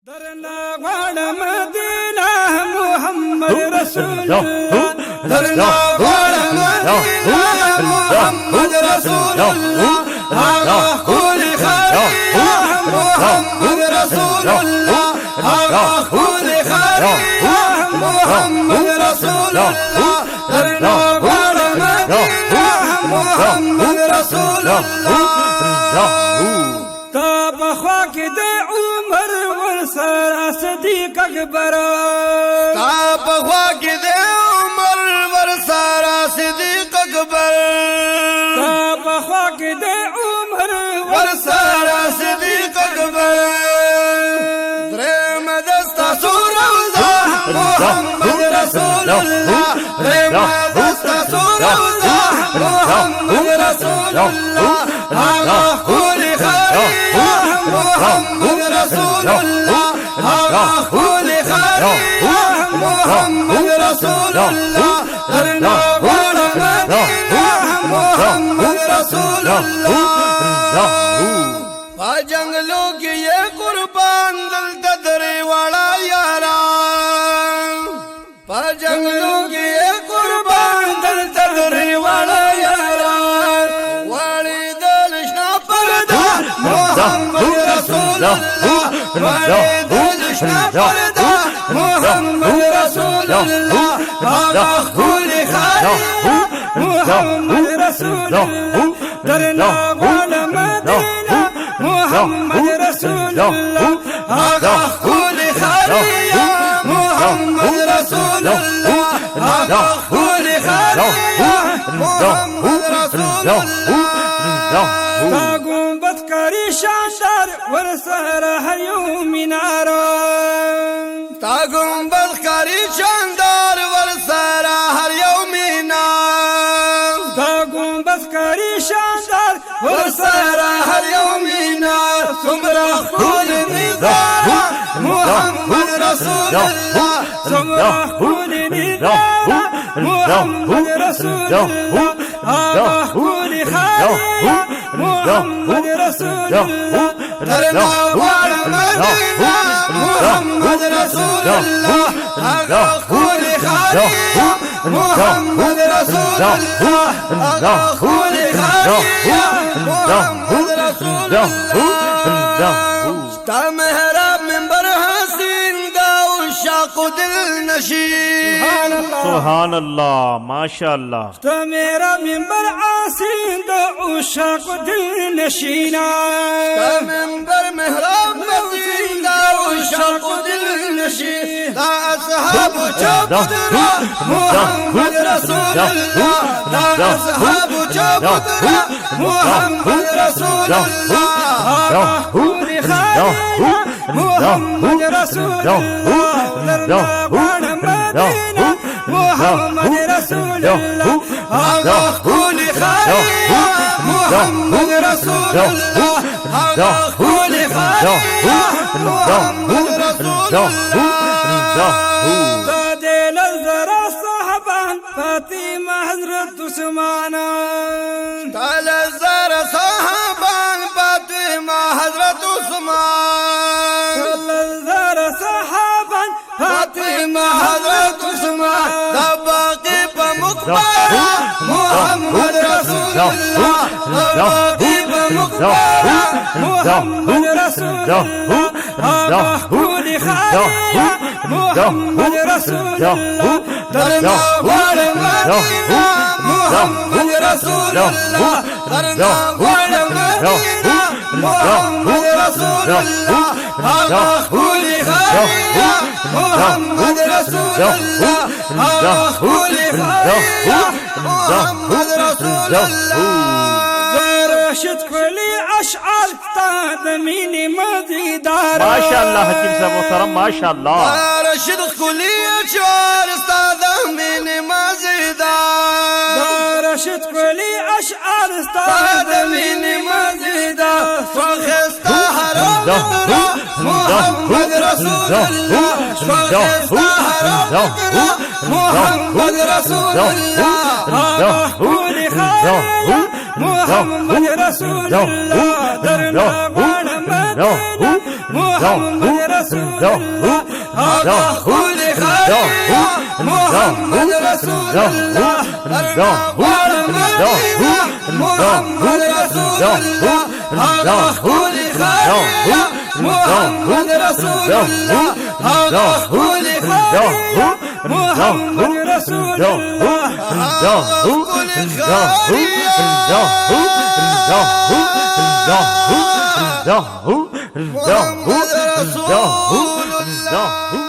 درنا غواړم مدینه محمد رسول الله درنا غواړم مدینه محمد رسول الله هغه خول خاریا محمد رسول الله هغه خول خاریا محمد رسول الله درنا غواړم مدینه محمد رسول الله تا بخوا کې د عمر ورسره صدیق اکبر تا بخوا کې د عمر ورسره صدیق اکبر تا بخوا کې د عمر ورسره صدیق اکبر درم دستا سوروزا محمد رسول الله درم دستا سوروزا محمد رسول الله هغه خول خاریا محمد رسول الله هغه خول خاریا محمد رسول الله درنا غواړم مدینه محمد رسول الله په جنگلو کې یې قربان دلته درې واړه یاران په جنگلو کې یې قربان دلته درې واړه یاران واړې دل شنه پرده محمد رسول الله واړې دل شنه پرده محمد رسول الله هغه خول خاریا محمد رسول الله درنا غواړم مدینه محمد رسول الله هغه خول خاریا محمد رسول الله هغه خول خاریا محمد رسول الله تا گنبد کاری شاندار ورسره هر یو میناره تا گنبد کاری شاندار ورسره هر یو مینار تا گنبد کاری شاندار ورسره هر یو مینار څومره خول نظاره محمد رسول الله څومره خول نظاره محمد رسول الله هغه خول خاریا محمد رسول الله درنا غواړم مدینه محمد رسول الله هغه خول خاریا محمد رسول الله هغه خول خاریا محمد رسول الله تا محراب منبر حسین دا عشاق دل نشین سبحان اللہ ماشاء اللہ تا میرا منبر آسین دا عشاق دل نشینا تا منبر محراب حسین دا عشاق دل نشین دا اصحاب چوپ درا محمد رسول الله دا اصحاب چوپ درا محمد رسول الله خول خاریا محمد رسول الله درنا غواړم مدینه محمد رسول الله هغه خول خاریا محمد رسول الله هغه خول خاریا محمد رسول الله دل زرا صحابان فاطمه حضرت عثمان تل زر صحابان فاطمه حضرت عثمان تل زرا صحابان فاطمه حضرت عثمان دا باقی په مقبره محمد رسول الله دا باقی په مقبره محمد رسول الله هغه خول خاریا محمد رسول الله درنا غواړم مدینه محمد رسول الله درنا غواړم مدینه محمد رسول الله هغه خول خاریا محمد رسول الله هغه خول خاریا محمد رسول الله راشد کلی اشعار تا د مینې مزیدار ماشاء اللہ حکیم صاحب محترم ماشاء اللہ راشد کلی اشعار استاد من مزیدار راشد کلی اشعار استاد من مزیدار فخستا حرام محمد رسول الله فخستا حرام محمد رسول الله هغه خول خاریا محمد رسول الله درنا غواړم مدینه محمد رسول الله هذا خلق محمد رسول الله محمد رسول الله هذا خلق محمد رسول الله هذا خلق محمد رسول الله هذا الله